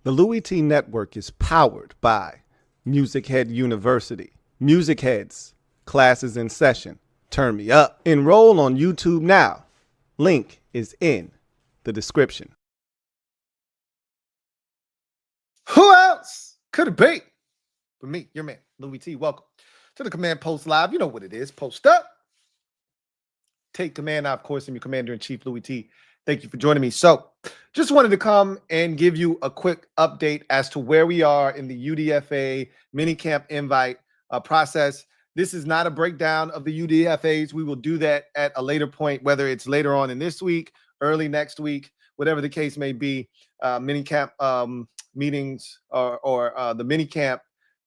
The Louie T Network is powered by MusicHead University. MusicHeads, classes in session. Turn me up. Enroll on YouTube now. Link is in the description. Who else could it be but me, your man, Louie T? Welcome to the Command Post Live. You know what it is. Post up. Take command. Now, of course, I'm your Commander-in-Chief, Louie T. Thank you for joining me. So just wanted to come and give you a quick update as to where we are in the UDFA minicamp invite process. This is not a breakdown of the UDFAs. We will do that at a later point, whether it's later on in this week, early next week, whatever the case may be. Minicamp meetings or the minicamp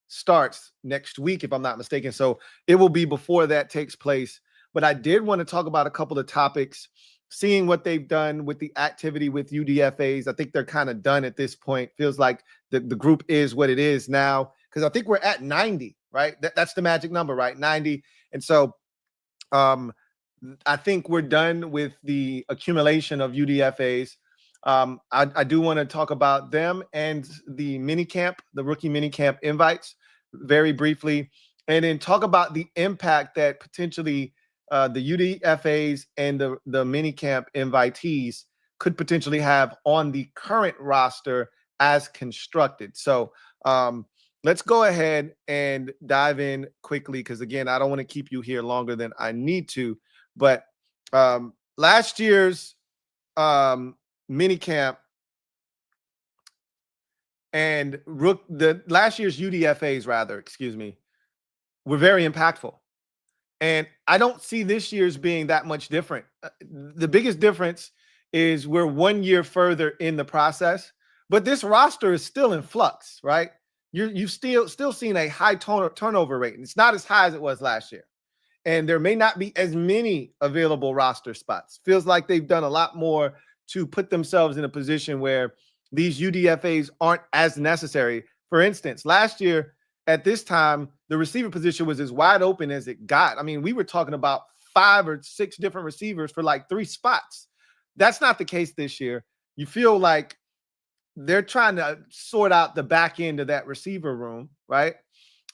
starts next week, if I'm not mistaken. So it will be before that takes place. But I did want to talk about a couple of topics, seeing what they've done with the activity with UDFAs. I think they're kind of done at this point. Feels like the group is what it is now, because I think we're at 90, right? That's the magic number, right? 90. And so I think we're done with the accumulation of UDFAs. I do want to talk about them and the minicamp, the rookie minicamp invites very briefly, and then talk about the impact that potentially the UDFAs and the minicamp invitees could potentially have on the current roster as constructed. So let's go ahead and dive in quickly, because again, I don't want to keep you here longer than I need to. But last year's minicamp and last year's UDFAs, rather, excuse me, were very impactful. And I don't see this year's being that much different. The biggest difference is we're 1 year further in the process, but this roster is still in flux, right? You've still seen a high turnover rate, and it's not as high as it was last year. And there may not be as many available roster spots. Feels like they've done a lot more to put themselves in a position where these UDFAs aren't as necessary. For instance, last year at this time, the receiver position was as wide open as it got. I mean, we were talking about 5 or 6 different receivers for like 3 spots. That's not the case this year. You feel like they're trying to sort out the back end of that receiver room, right?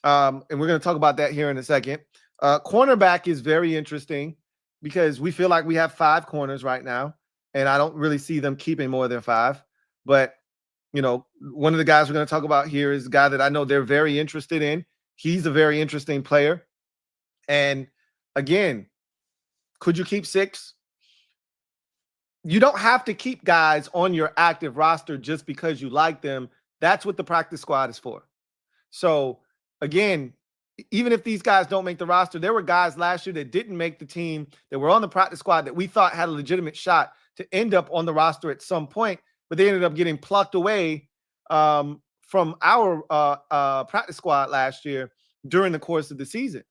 And we're going to talk about that here in a second. Cornerback is very interesting because we feel like we have 5 corners right now, and I don't really see them keeping more than 5. But you know, one of the guys we're going to talk about here is a guy that I know they're very interested in. He's a very interesting player. And again, could you keep 6? You don't have to keep guys on your active roster just because you like them. That's what the practice squad is for. So again, even if these guys don't make the roster, there were guys last year that didn't make the team, that were on the practice squad that we thought had a legitimate shot to end up on the roster at some point, but they ended up getting plucked away from our practice squad last year during the course of the season.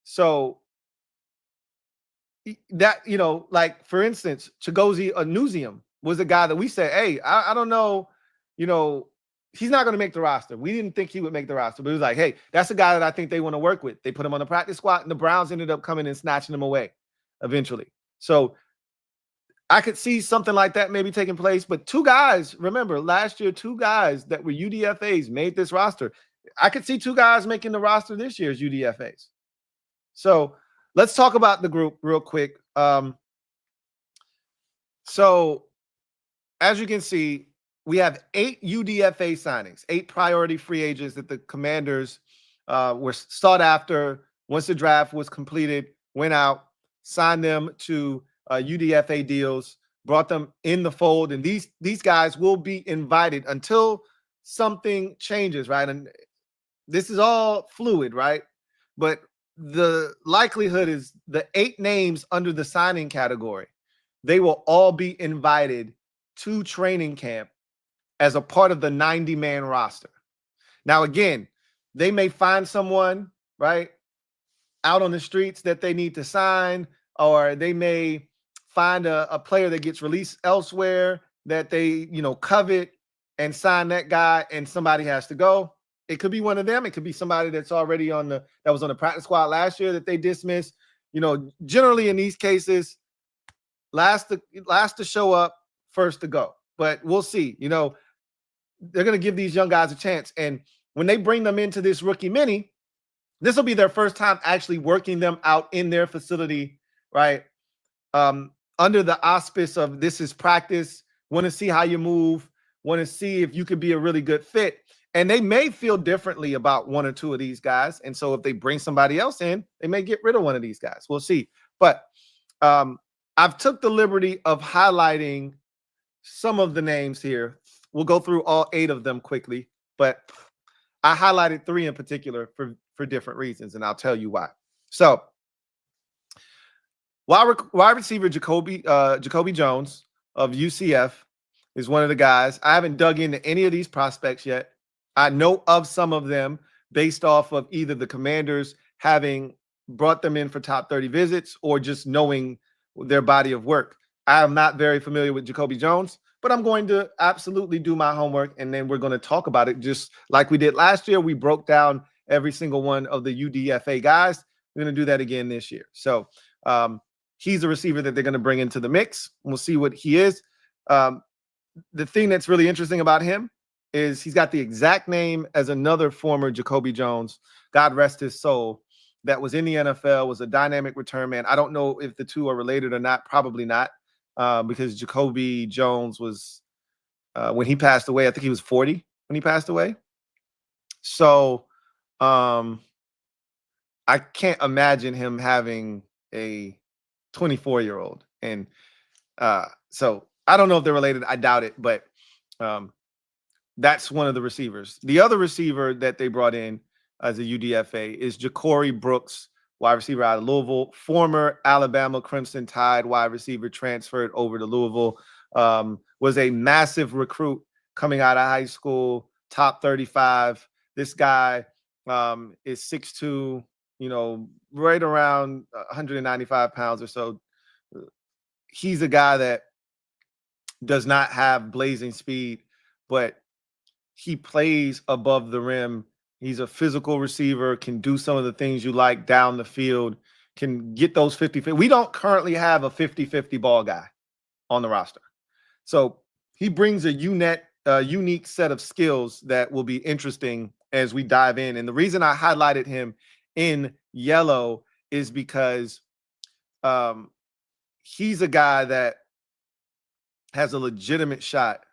So that, you know, like for instance, Chigozie Anuzium was a guy that we said, hey, I don't know, you know, he's not going to make the roster. We didn't think he would make the roster, but it was like, hey, that's a guy that I think they want to work with. They put him on the practice squad, and the Browns ended up coming and snatching him away eventually. So I could see something like that maybe taking place. But 2 guys, remember, last year, 2 guys that were UDFAs made this roster. I could see 2 guys making the roster this year's UDFAs. So let's talk about the group real quick. So as you can see, we have 8 UDFA signings, 8 priority free agents that the Commanders were sought after once the draft was completed, went out, signed them to UDFA deals, brought them in the fold. And these guys will be invited until something changes, right? And this is all fluid, right? But the likelihood is the 8 names under the signing category, they will all be invited to training camp as a part of the 90-man roster. Now, again, they may find someone, right, out on the streets that they need to sign, or they may find a player that gets released elsewhere that they, you know, covet and sign that guy, and somebody has to go. It could be one of them. It could be somebody that's already that was on the practice squad last year that they dismissed. You know, generally in these cases, last to show up, first to go. But we'll see. You know, they're going to give these young guys a chance. And when they bring them into this rookie mini, this will be their first time actually working them out in their facility, right? Under the auspice of this is practice, want to see how you move, want to see if you could be a really good fit. And they may feel differently about one or two of these guys. And so if they bring somebody else in, they may get rid of one of these guys. We'll see. But I've took the liberty of highlighting some of the names here. We'll go through all 8 of them quickly, but I highlighted 3 in particular for different reasons, and I'll tell you why. So wide receiver Jacoby Jones of UCF is one of the guys. I haven't dug into any of these prospects yet. I know of some of them based off of either the Commanders having brought them in for top 30 visits or just knowing their body of work. I am not very familiar with Jacoby Jones, but I'm going to absolutely do my homework, and then we're going to talk about it just like we did last year. We broke down every single one of the UDFA guys. We're going to do that again this year. So he's a receiver that they're going to bring into the mix. We'll see what he is. The thing that's really interesting about him is he's got the exact name as another former Jacoby Jones, God rest his soul, that was in the NFL, was a dynamic return man. I don't know if the two are related or not. Probably not, because Jacoby Jones was, when he passed away, I think he was 40 when he passed away. So I can't imagine him having a 24-year-old. And so I don't know if they're related. I doubt it, but that's one of the receivers. The other receiver that they brought in as a UDFA is Ja'Cory Brooks, wide receiver out of Louisville, former Alabama Crimson Tide wide receiver, transferred over to Louisville, was a massive recruit coming out of high school, top 35. This guy is 6'2", right around 195 pounds or so. He's a guy that does not have blazing speed, but he plays above the rim. He's a physical receiver, can do some of the things you like down the field, can get those 50-50. We don't currently have a 50-50 ball guy on the roster. So he brings a unique set of skills that will be interesting as we dive in. And the reason I highlighted him in yellow is because he's a guy that has a legitimate shot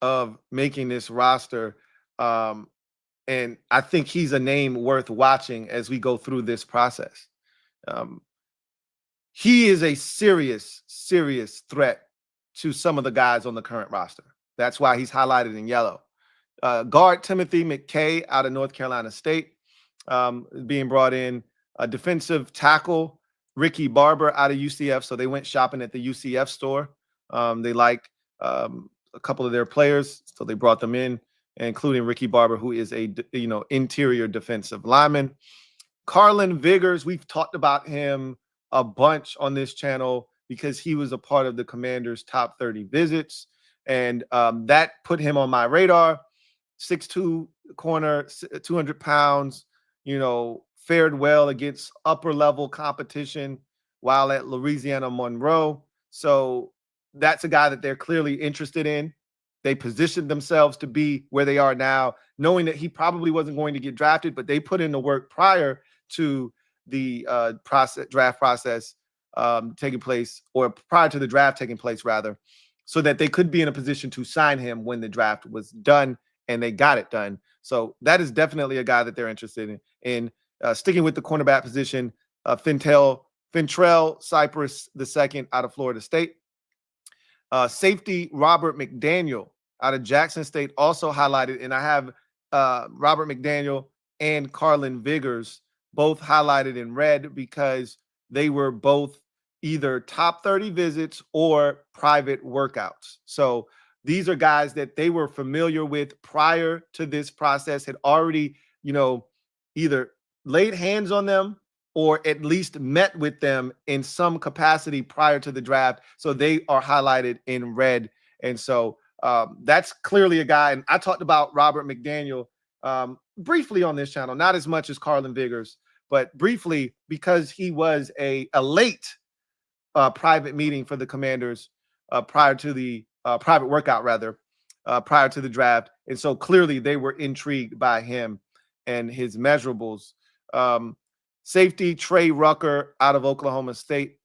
of making this roster. And I think he's a name worth watching as we go through this process. He is a serious, serious threat to some of the guys on the current roster. That's why he's highlighted in yellow. Guard Timothy McKay out of North Carolina State being brought in. A defensive tackle, Ricky Barber out of UCF. So they went shopping at the UCF store. They liked a couple of their players, so they brought them in, including Ricky Barber, who is a interior defensive lineman. Carlin Vigors, we've talked about him a bunch on this channel because he was a part of the Commanders' top 30 visits, and that put him on my radar. 6'2" corner, 200 pounds, fared well against upper level competition while at Louisiana Monroe. So that's a guy that they're clearly interested in. They positioned themselves to be where they are now, knowing that he probably wasn't going to get drafted, but they put in the work prior to the draft process taking place, or prior to the draft taking place, rather, so that they could be in a position to sign him when the draft was done, and they got it done. So that is definitely a guy that they're interested in. Sticking with the cornerback position, Fintrell Cypress II out of Florida State. Safety Robert McDaniel out of Jackson State also highlighted, and I have Robert McDaniel and Carlin Vigors both highlighted in red because they were both either top 30 visits or private workouts. So these are guys that they were familiar with prior to this process, had already, either laid hands on them or at least met with them in some capacity prior to the draft. So they are highlighted in red. And so that's clearly a guy. And I talked about Robert McDaniel briefly on this channel, not as much as Carlin Vigors, but briefly because he was a late private meeting for the Commanders prior to the private workout, rather, prior to the draft. And so clearly they were intrigued by him and his measurables. Safety Trey Rucker out of Oklahoma State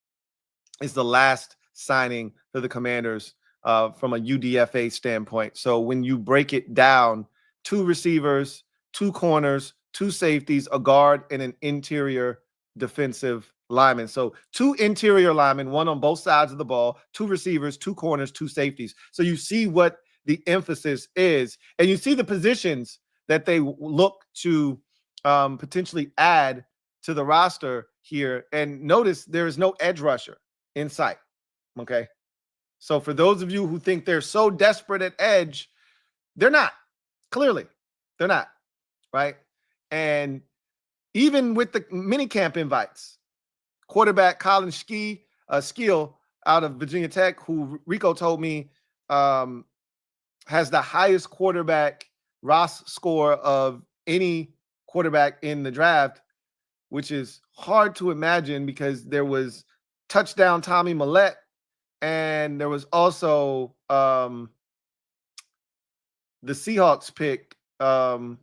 is the last signing for the Commanders from a UDFA standpoint. So when you break it down, 2 receivers, 2 corners, 2 safeties, a guard, and an interior defensive lineman. So 2 interior linemen, 1 on both sides of the ball, 2 receivers, 2 corners, 2 safeties. So you see what the emphasis is, and you see the positions that they look to potentially add to the roster here. And notice there is no edge rusher in sight. Okay. So for those of you who think they're so desperate at edge, they're not. Clearly, they're not. Right. And even with the minicamp invites, quarterback Colin Skill out of Virginia Tech, who Rico told me has the highest quarterback ROS score of any quarterback in the draft, which is hard to imagine because there was touchdown Tommy Millette, and there was also the Seahawks pick, Jalen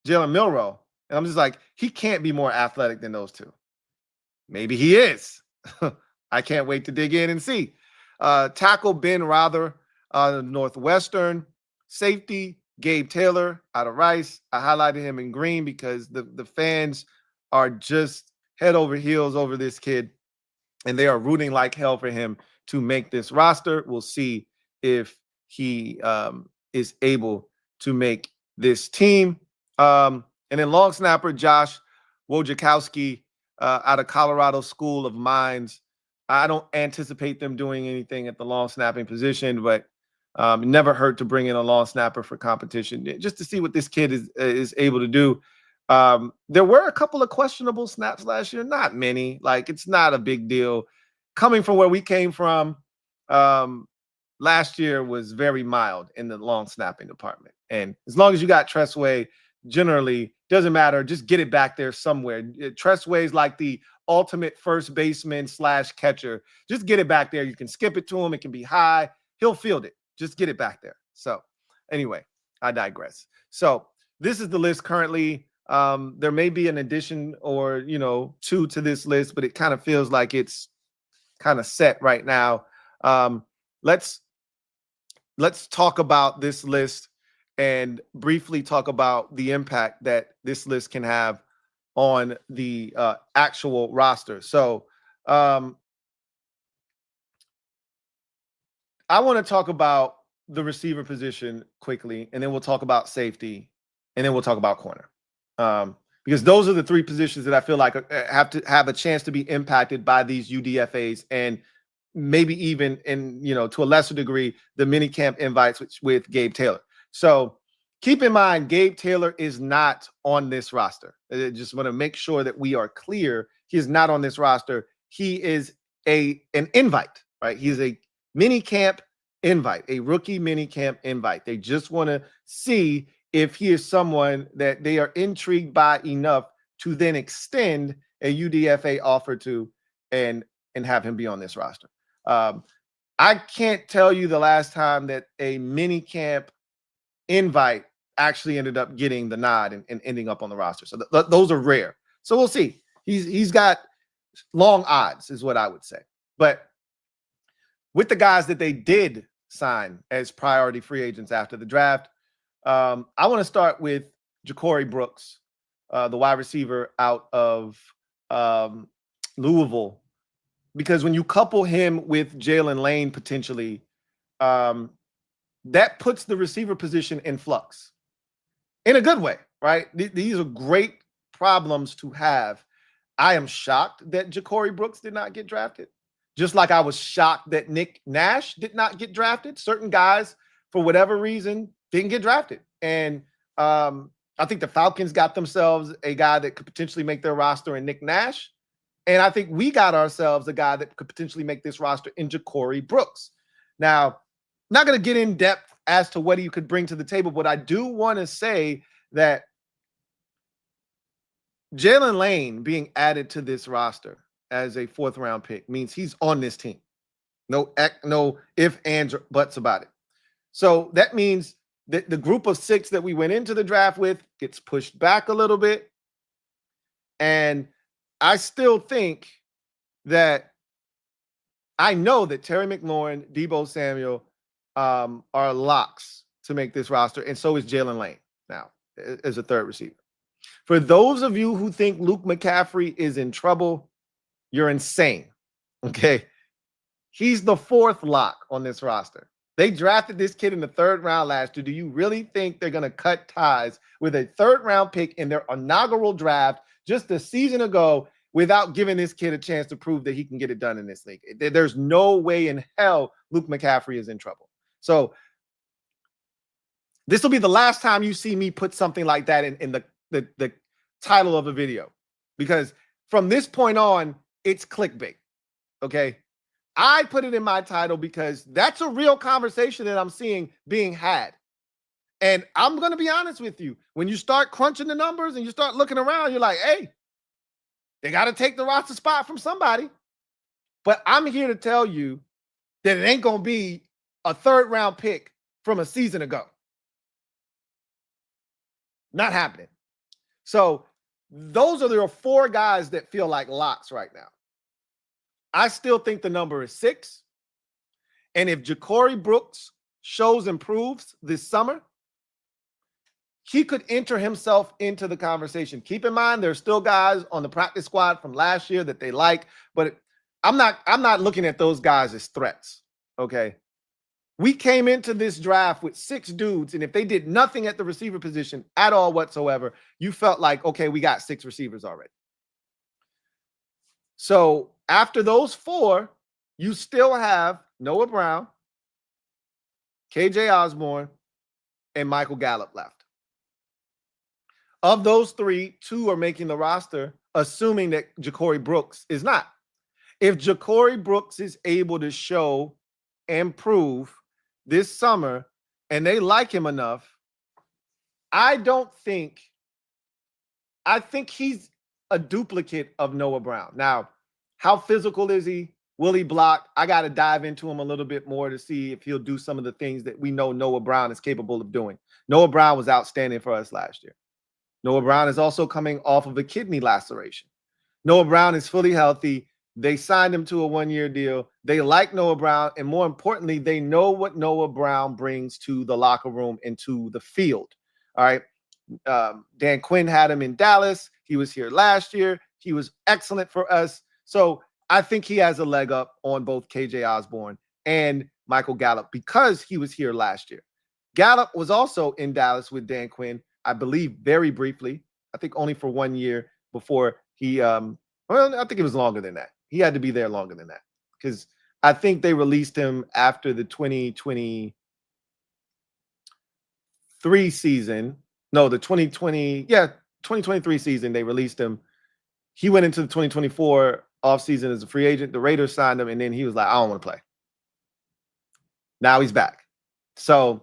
Milroe. And I'm just like, he can't be more athletic than those 2. Maybe he is. I can't wait to dig in and see. Tackle Ben Rother, Northwestern. Safety Gabe Taylor out of Rice. I highlighted him in green because the fans are just head over heels over this kid, and they are rooting like hell for him to make this roster. We'll see if he is able to make this team. And then long snapper Josh Wojciechowski out of Colorado School of Mines. I don't anticipate them doing anything at the long snapping position, but never hurt to bring in a long snapper for competition just to see what this kid is able to do. There were a couple of questionable snaps last year, not many. Like, it's not a big deal. Coming from where we came from, last year was very mild in the long snapping department. And as long as you got Tressway, generally doesn't matter. Just get it back there somewhere. Tressway's like the ultimate first baseman / catcher. Just get it back there. You can skip it to him. It can be high. He'll field it. Just get it back there. So anyway, I digress. So this is the list currently. There may be an addition or, 2 to this list, but it kind of feels like it's kind of set right now. Let's talk about this list and briefly talk about the impact that this list can have on the actual roster. So I want to talk about the receiver position quickly, and then we'll talk about safety, and then we'll talk about corner. Because those are the 3 positions that I feel like have to have a chance to be impacted by these UDFAs, and maybe even in, to a lesser degree, the minicamp invites with Gabe Taylor. So keep in mind, Gabe Taylor is not on this roster. I just want to make sure that we are clear. He is not on this roster. He is an invite, right? He's a minicamp invite, a rookie minicamp invite. They just want to see if he is someone that they are intrigued by enough to then extend a UDFA offer to and have him be on this roster. I can't tell you the last time that a minicamp invite actually ended up getting the nod and ending up on the roster. So those are rare. So we'll see. He's got long odds is what I would say. But with the guys that they did sign as priority free agents after the draft, I want to start with Ja'Cory Brooks, the wide receiver out of Louisville, because when you couple him with Jalen Lane potentially, that puts the receiver position in flux in a good way, right? These are great problems to have. I am shocked that Ja'Cory Brooks did not get drafted, just like I was shocked that Nick Nash did not get drafted. Certain guys, for whatever reason, didn't get drafted. And I think the Falcons got themselves a guy that could potentially make their roster in Nick Nash. And I think we got ourselves a guy that could potentially make this roster in Ja'Cory Brooks. Now, I'm not going to get in depth as to what he could bring to the table, but I do want to say that Jalen Lane being added to this roster as a 4th round pick means he's on this team. No ifs, ands, or buts about it. So that means that the group of 6 that we went into the draft with gets pushed back a little bit. And I still think that I know that Terry McLaurin, Deebo Samuel are locks to make this roster. And so is Jalen Lane now as a third receiver. For those of you who think Luke McCaffrey is in trouble, you're insane. Okay. He's the 4th lock on this roster. They drafted this kid in the 3rd round last year. Do you really think they're going to cut ties with a 3rd round pick in their inaugural draft just a season ago without giving this kid a chance to prove that he can get it done in this league? There's no way in hell Luke McCaffrey is in trouble. So this will be the last time you see me put something like that in the title of a video, because from this point on, it's clickbait. Okay. I put it in my title because that's a real conversation that I'm seeing being had. And I'm going to be honest with you. When you start crunching the numbers and you start looking around, you're like, hey, they got to take the roster spot from somebody. But I'm here to tell you that it ain't going to be a 3rd round pick from a season ago. Not happening. So those are the 4 guys that feel like locks right now. I still think the number is 6. And if Ja'Cory Brooks improves this summer, he could enter himself into the conversation. Keep in mind, there's still guys on the practice squad from last year that they like, but I'm not looking at those guys as threats. Okay. We came into this draft with 6 dudes, and if they did nothing at the receiver position at all whatsoever, you felt like, okay, we got 6 receivers already. So after those 4, you still have Noah Brown, KJ Osborne, and Michael Gallup left. Of those 3, 2 are making the roster, assuming that Ja'Cory Brooks is not. If Ja'Cory Brooks is able to show and prove this summer, and they like him enough, I think he's a duplicate of Noah Brown. Now, how physical is he? Will he block? I got to dive into him a little bit more to see if he'll do some of the things that we know Noah Brown is capable of doing. Noah Brown was outstanding for us last year. Noah Brown is also coming off of a kidney laceration. Noah Brown is fully healthy. They signed him to a 1-year deal. They like Noah Brown, and more importantly, they know what Noah Brown brings to the locker room and to the field. All right. Dan Quinn had him in Dallas. He was here last year. He was excellent for us. So I think he has a leg up on both KJ Osborne and Michael Gallup because he was here last year. Gallup was also in Dallas with Dan Quinn, I believe, very briefly. I think only for 1 year before he, I think it was longer than that. He had to be there longer than that because I think they released him after the 2023 season. No, the 2023 season, they released him. He went into the 2024 offseason as a free agent. The Raiders signed him, and then he was like, I don't want to play. Now he's back. So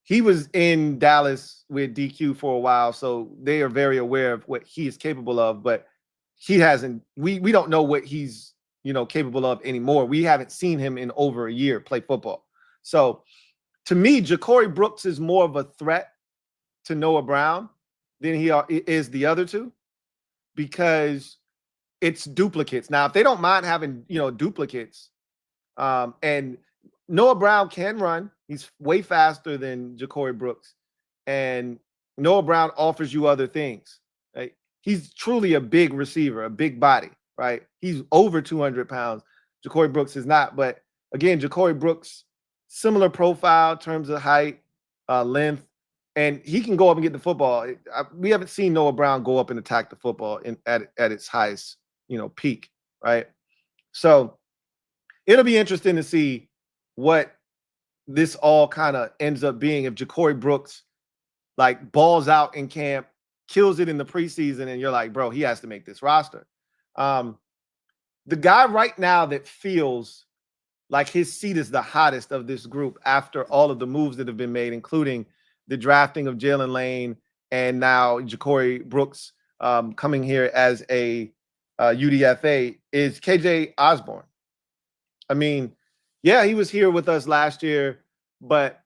he was in Dallas with DQ for a while, so they are very aware of what he is capable of, but he hasn't, we don't know what he's, capable of anymore. We haven't seen him in over a year play football. So to me, Ja'Cory Brooks is more of a threat to Noah Brown than he is the other 2 because it's duplicates. Now, if they don't mind having, duplicates, and Noah Brown can run, he's way faster than Ja'Cory Brooks, and Noah Brown offers you other things. Right? He's truly a big receiver, a big body, right? He's over 200 pounds. Ja'Cory Brooks is not, but again, Ja'Cory Brooks, similar profile in terms of height, length, and he can go up and get the football. We haven't seen Noah Brown go up and attack the football at its highest, peak, right? So it'll be interesting to see what this all kind of ends up being if Ja'Cory Brooks like balls out in camp, kills it in the preseason, and you're like, bro, he has to make this roster. The guy right now that feels like his seat is the hottest of this group after all of the moves that have been made, including the drafting of Jalen Lane and now Ja'Cory Brooks coming here as a UDFA, is KJ Osborne. I mean, yeah, he was here with us last year, but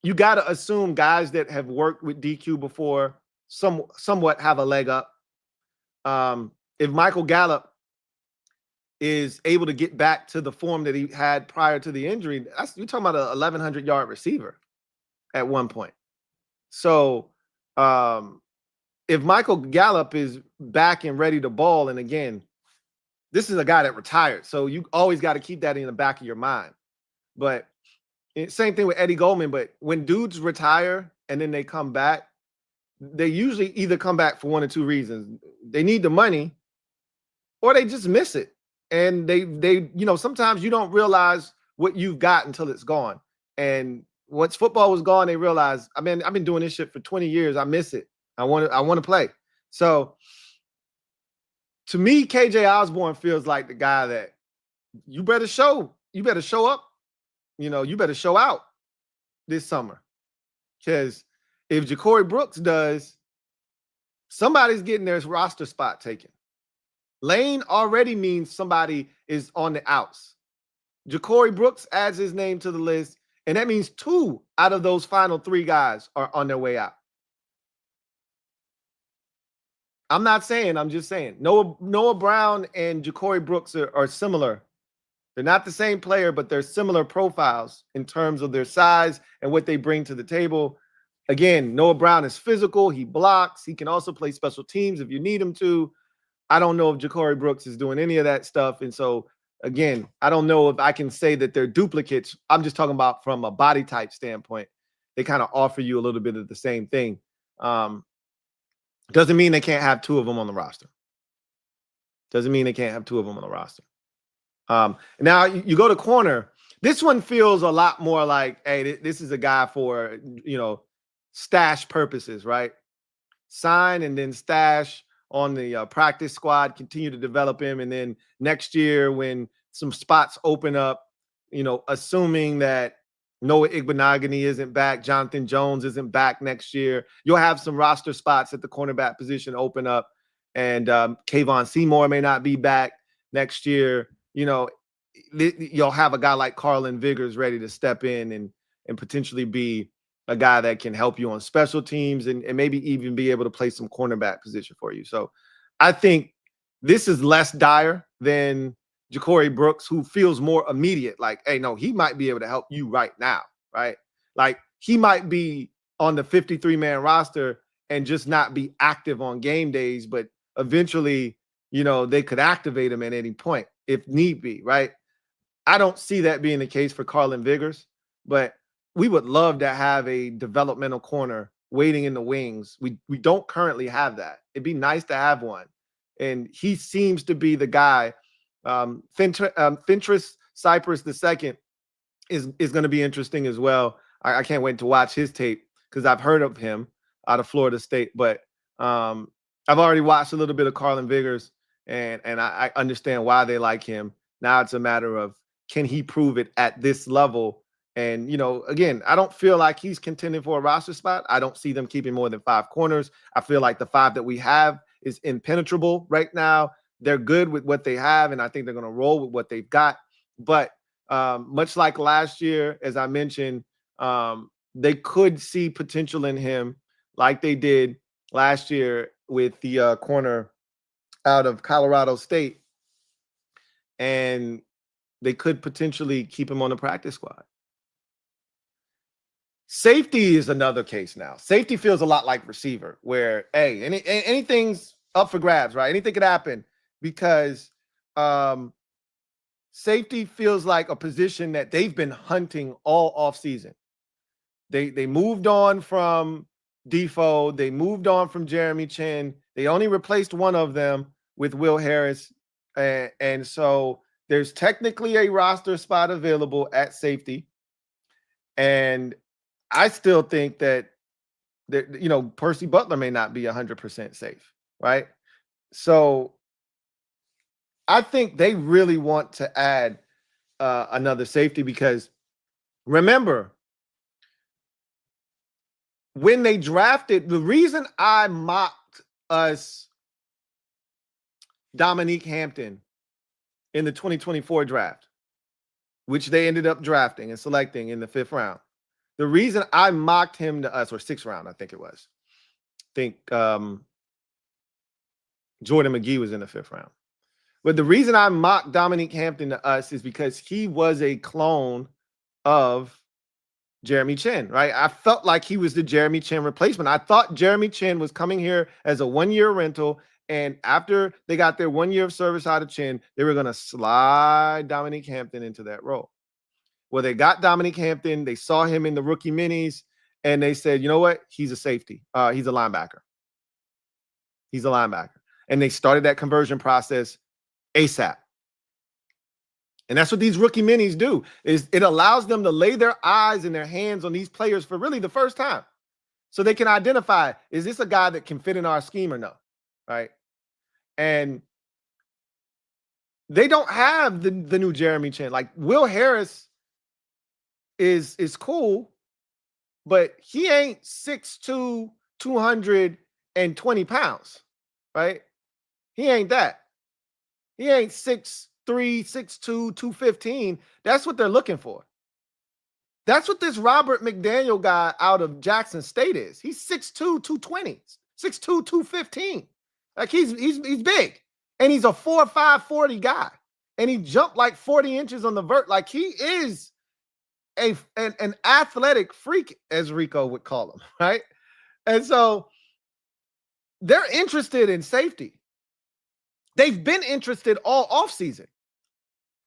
you got to assume guys that have worked with DQ before somewhat have a leg up. If Michael Gallup is able to get back to the form that he had prior to the injury, you're talking about a 1,100-yard receiver at one point. So if Michael Gallup is back and ready to ball, and again, this is a guy that retired, so you always got to keep that in the back of your mind. But same thing with Eddie Goldman. But when dudes retire and then they come back, they usually either come back for one or two reasons. They need the money, or they just miss it. And they sometimes you don't realize what you've got until it's gone. And once football was gone, they realized, I've been doing this shit for 20 years. I miss it. I want to play. So to me, KJ Osborne feels like the guy that you better show up. You better show out this summer. Because if Ja'Cory Brooks does, somebody's getting their roster spot taken. Lane already means somebody is on the outs. Ja'Cory Brooks adds his name to the list, and that means 2 out of those final 3 guys are on their way out. I'm not saying, I'm just saying. Noah Brown and Ja'Cory Brooks are similar. They're not the same player, but they're similar profiles in terms of their size and what they bring to the table. Again, Noah Brown is physical. He blocks. He can also play special teams if you need him to. I don't know if Ja'Cory Brooks is doing any of that stuff. And so, again, I don't know if I can say that they're duplicates. I'm just talking about from a body type standpoint. They kind of offer you a little bit of the same thing. Doesn't mean they can't have 2 of them on the roster. Doesn't mean they can't have 2 of them on the roster. Now, you go to corner. This one feels a lot more like, hey, this is a guy for, stash purposes, right? Sign and then stash on the practice squad, continue to develop him. And then next year when some spots open up, assuming that Noah Igbenogany isn't back, Jonathan Jones isn't back next year, you'll have some roster spots at the cornerback position open up. And Kayvon Seymour may not be back next year. You'll have a guy like Carlin Vigors ready to step in and potentially be a guy that can help you on special teams and maybe even be able to play some cornerback position for you. So I think this is less dire than Ja'Cory Brooks, who feels more immediate. Like, hey, no, he might be able to help you right now, right? Like, he might be on the 53-man roster and just not be active on game days, but eventually, they could activate him at any point if need be, right? I don't see that being the case for Carlin Vigors, but we would love to have a developmental corner waiting in the wings. We don't currently have that. It'd be nice to have one. And he seems to be the guy. Fentress Cypress II is going to be interesting as well. I can't wait to watch his tape because I've heard of him out of Florida State. But I've already watched a little bit of Carlin Vigors, and I understand why they like him. Now it's a matter of, can he prove it at this level? And, again, I don't feel like he's contending for a roster spot. I don't see them keeping more than 5 corners. I feel like the 5 that we have is impenetrable right now. They're good with what they have, and I think they're going to roll with what they've got. But much like last year, as I mentioned, they could see potential in him like they did last year with the corner out of Colorado State. And they could potentially keep him on the practice squad. Safety is another case now. Safety feels a lot like receiver, where, hey, anything's up for grabs, right? Anything could happen because safety feels like a position that they've been hunting all offseason. They moved on from Defoe. They moved on from Jeremy Chin. They only replaced one of them with Will Harris. And so there's technically a roster spot available at safety. And I still think that Percy Butler may not be 100% safe, right? So I think they really want to add another safety because remember, when they drafted, the reason I mocked us Dominique Hampton in the 2024 draft, which they ended up drafting and selecting in the 5th round, The reason I mocked him to us, or 6th round, I think it was. I think Jordan McGee was in the 5th round. But the reason I mocked Dominique Hampton to us is because he was a clone of Jeremy Chin, right? I felt like he was the Jeremy Chin replacement. I thought Jeremy Chin was coming here as a 1-year rental, and after they got their 1 year of service out of Chin, they were going to slide Dominique Hampton into that role. Well, they got Dominique Hampton. They saw him in the rookie minis, and they said, you know what? He's a safety. He's a linebacker. He's a linebacker. And they started that conversion process ASAP. And that's what these rookie minis do, is it allows them to lay their eyes and their hands on these players for really the first time. So they can identify, is this a guy that can fit in our scheme or no? Right. And they don't have the new Jeremy Chin. Like, Will Harris is cool, but he ain't 6'2", 220 pounds, right? He ain't that. He ain't 6'3", 6'2", 215. That's what they're looking for. That's what this Robert McDaniel guy out of Jackson State is. He's 6'2", 220, 6'2", 215. Like, he's big. And he's a 4'5", 40 guy. And he jumped like 40 inches on the vert. Like, he is an athletic freak, as Rico would call him, right? And so they're interested in safety. They've been interested all offseason.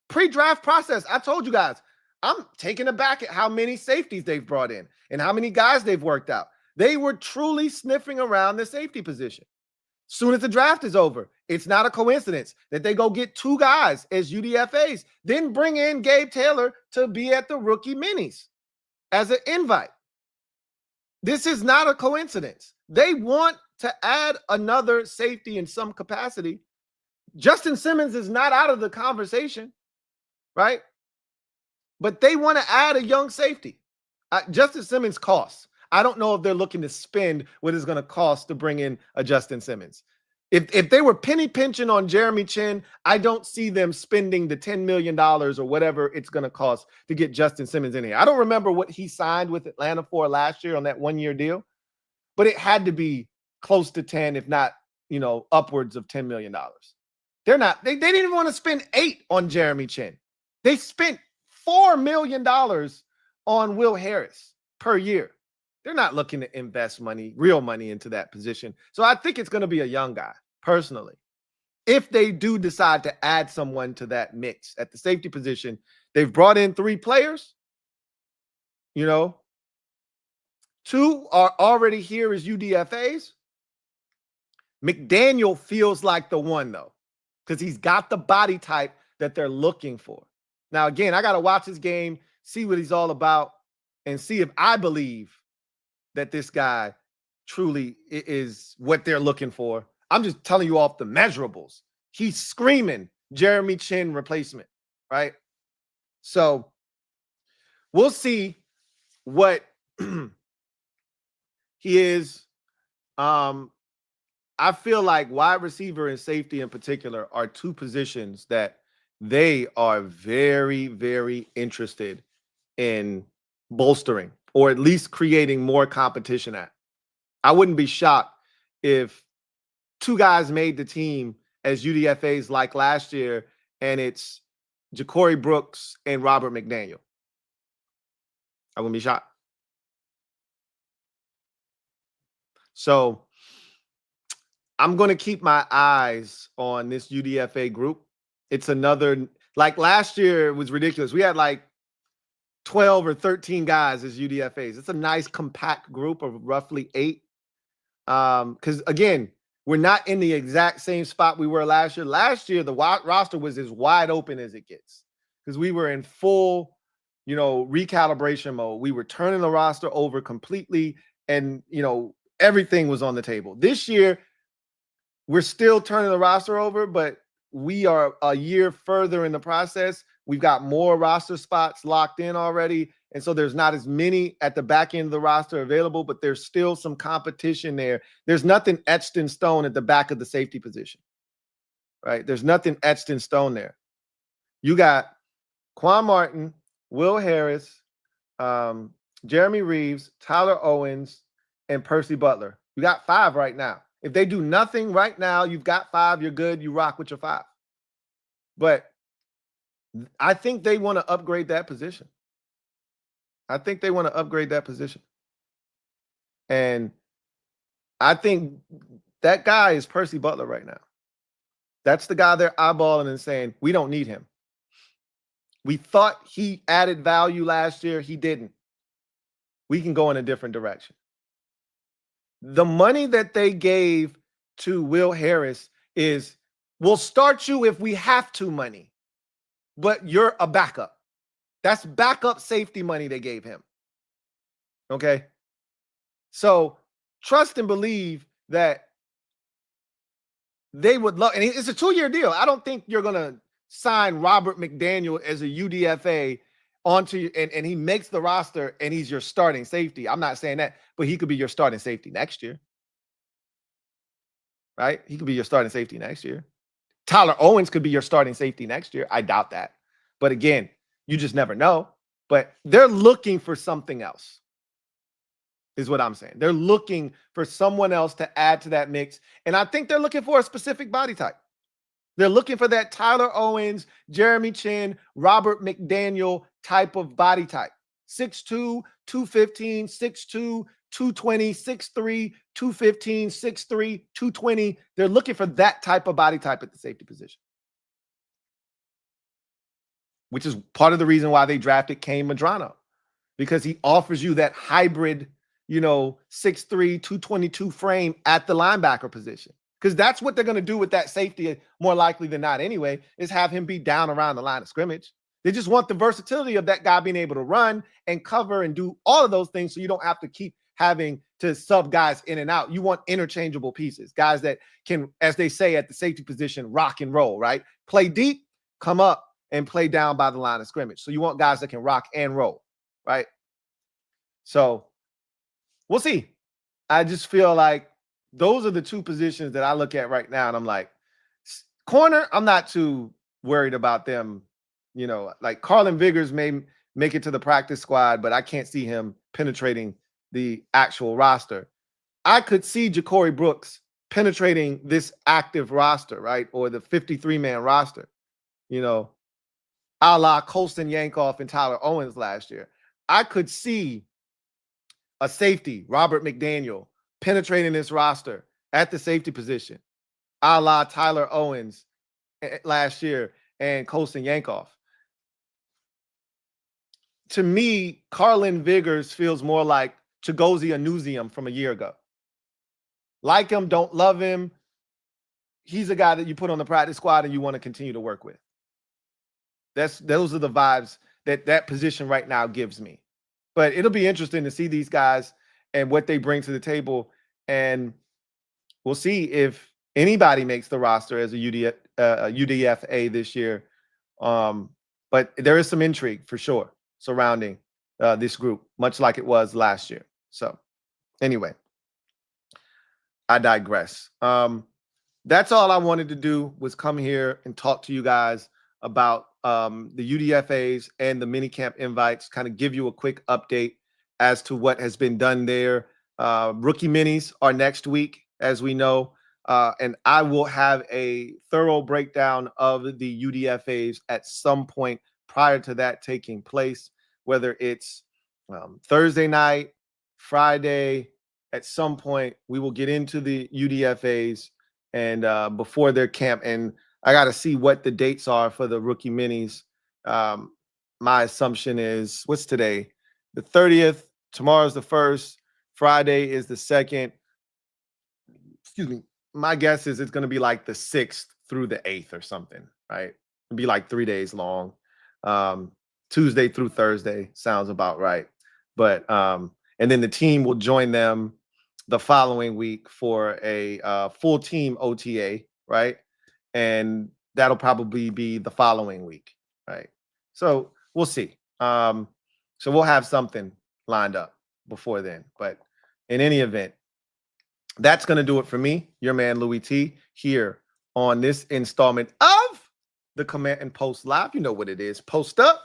Pre-draft process, I told you guys, I'm taken aback at how many safeties they've brought in and how many guys they've worked out. They were truly sniffing around the safety position. Soon as the draft is over, it's not a coincidence that they go get 2 guys as UDFAs, then bring in Gabe Taylor to be at the rookie minis as an invite. This is not a coincidence. They want to add another safety in some capacity. Justin Simmons is not out of the conversation, right? But they want to add a young safety. Justin Simmons costs. I don't know if they're looking to spend what it's going to cost to bring in a Justin Simmons. If they were penny pinching on Jeremy Chin, I don't see them spending the $10 million or whatever it's going to cost to get Justin Simmons in here. I don't remember what he signed with Atlanta for last year on that 1-year deal, but it had to be close to 10, if not, upwards of $10 million. They're not. They didn't even want to spend 8 on Jeremy Chin. They spent $4 million on Will Harris per year. They're not looking to invest money, real money, into that position. So I think it's going to be a young guy, personally. If they do decide to add someone to that mix at the safety position, they've brought in 3 players. 2 are already here as UDFAs. McDaniel feels like the one, though, because he's got the body type that they're looking for. Now, again, I got to watch his game, see what he's all about, and see if I believe that this guy truly is what they're looking for. I'm just telling you off the measurables. He's screaming Jeremy Chin replacement, right? So we'll see what he is. I feel like wide receiver and safety in particular are 2 positions that they are very, very interested in bolstering, or at least creating more competition at. I wouldn't be shocked if 2 guys made the team as UDFAs like last year, and it's Ja'Cory Brooks and Robert McDaniel. I wouldn't be shocked. So I'm going to keep my eyes on this UDFA group. It's another, like last year, it was ridiculous. We had like 12 or 13 guys as UDFAs. It's a nice compact group of roughly 8. Because again, we're not in the exact same spot we were last year. Last year, the roster was as wide open as it gets because we were in full, recalibration mode. We were turning the roster over completely, and everything was on the table. This year, we're still turning the roster over, but we are a year further in the process. We've got more roster spots locked in already. And so there's not as many at the back end of the roster available, but there's still some competition there. There's nothing etched in stone at the back of the safety position, right? There's nothing etched in stone there. You got Quan Martin, Will Harris, Jeremy Reeves, Tyler Owens, and Percy Butler. You got 5 right now. If they do nothing right now, you've got 5. You're good. You rock with your 5. But I think they want to upgrade that position. I think they want to upgrade that position. And I think that guy is Percy Butler right now. That's the guy they're eyeballing and saying, we don't need him. We thought he added value last year. He didn't. We can go in a different direction. The money that they gave to Will Harris is, we'll start you if we have to money, but you're a backup. That's backup safety money they gave him. Okay? So trust and believe that they would love, and it's a 2-year deal. I don't think you're going to sign Robert McDaniel as a UDFA onto, and he makes the roster and he's your starting safety. I'm not saying that, but he could be your starting safety next year. Right? He could be your starting safety next year. Tyler Owens could be your starting safety next year. I doubt that. But again, you just never know. But they're looking for something else, is what I'm saying. They're looking for someone else to add to that mix. And I think they're looking for a specific body type. They're looking for that Tyler Owens, Jeremy Chin, Robert McDaniel type of body type. 6'2", 215, 6'2", 220, 6'3", 215, 6'3", 220. They're looking for that type of body type at the safety position, which is part of the reason why they drafted Kane Madrano, because he offers you that hybrid, 6'3", 222 frame at the linebacker position. Because that's what they're going to do with that safety more likely than not anyway, is have him be down around the line of scrimmage. They just want the versatility of that guy being able to run and cover and do all of those things so you don't have to keep having to sub guys in and out. You want interchangeable pieces, guys that can, as they say at the safety position, rock and roll, right? Play deep, come up, and play down by the line of scrimmage. So you want guys that can rock and roll, right? So we'll see. I just feel like those are the 2 positions that I look at right now, and I'm like, corner, I'm not too worried about them. Like Carlin Vigors may make it to the practice squad, but I can't see him penetrating the actual roster. I could see Ja'Cory Brooks penetrating this active roster, right? Or the 53-man roster, a la Colston Yankoff and Tyler Owens last year. I could see a safety, Robert McDaniel, penetrating this roster at the safety position, a la Tyler Owens last year and Colston Yankoff. To me, Carlin Vigors feels more like Chigozie Anuzium from a year ago. Like him, don't love him. He's a guy that you put on the practice squad and you want to continue to work with. Those are the vibes that position right now gives me. But it'll be interesting to see these guys and what they bring to the table. And we'll see if anybody makes the roster as a UDFA this year. But there is some intrigue for sure surrounding this group, much like it was last year. So anyway, I digress. That's all I wanted to do, was come here and talk to you guys about the UDFAs and the minicamp invites, kind of give you a quick update as to what has been done there. Rookie minis are next week, as we know, and I will have a thorough breakdown of the UDFAs at some point prior to that taking place, whether it's Thursday night, Friday. At some point, we will get into the UDFAs and before their camp. And I got to see what the dates are for the rookie minis. My assumption is, what's today? The 30th. Tomorrow's the 1st. Friday is the 2nd. Excuse me. My guess is it's going to be like the 6th through the 8th or something, right? It'll be like 3 days long. Tuesday through Thursday sounds about right. But and then the team will join them the following week for a full team OTA, right? And that'll probably be the following week, right? So we'll see. So we'll have something lined up before then. But in any event, that's going to do it for me, your man Louie T, here on this installment of the Command and Post Live. You know what it is. Post up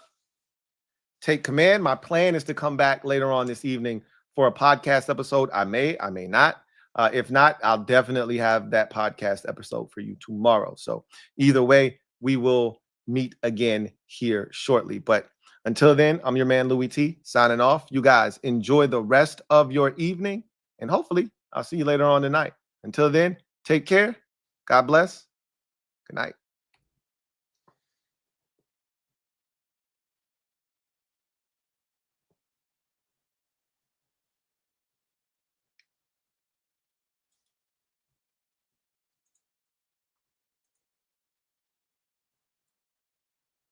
take command. My plan is to come back later on this evening for a podcast episode. I may not. If not, I'll definitely have that podcast episode for you tomorrow. So either way, we will meet again here shortly. But until then, I'm your man, Louie T, signing off. You guys enjoy the rest of your evening, and hopefully I'll see you later on tonight. Until then, take care. God bless. Good night.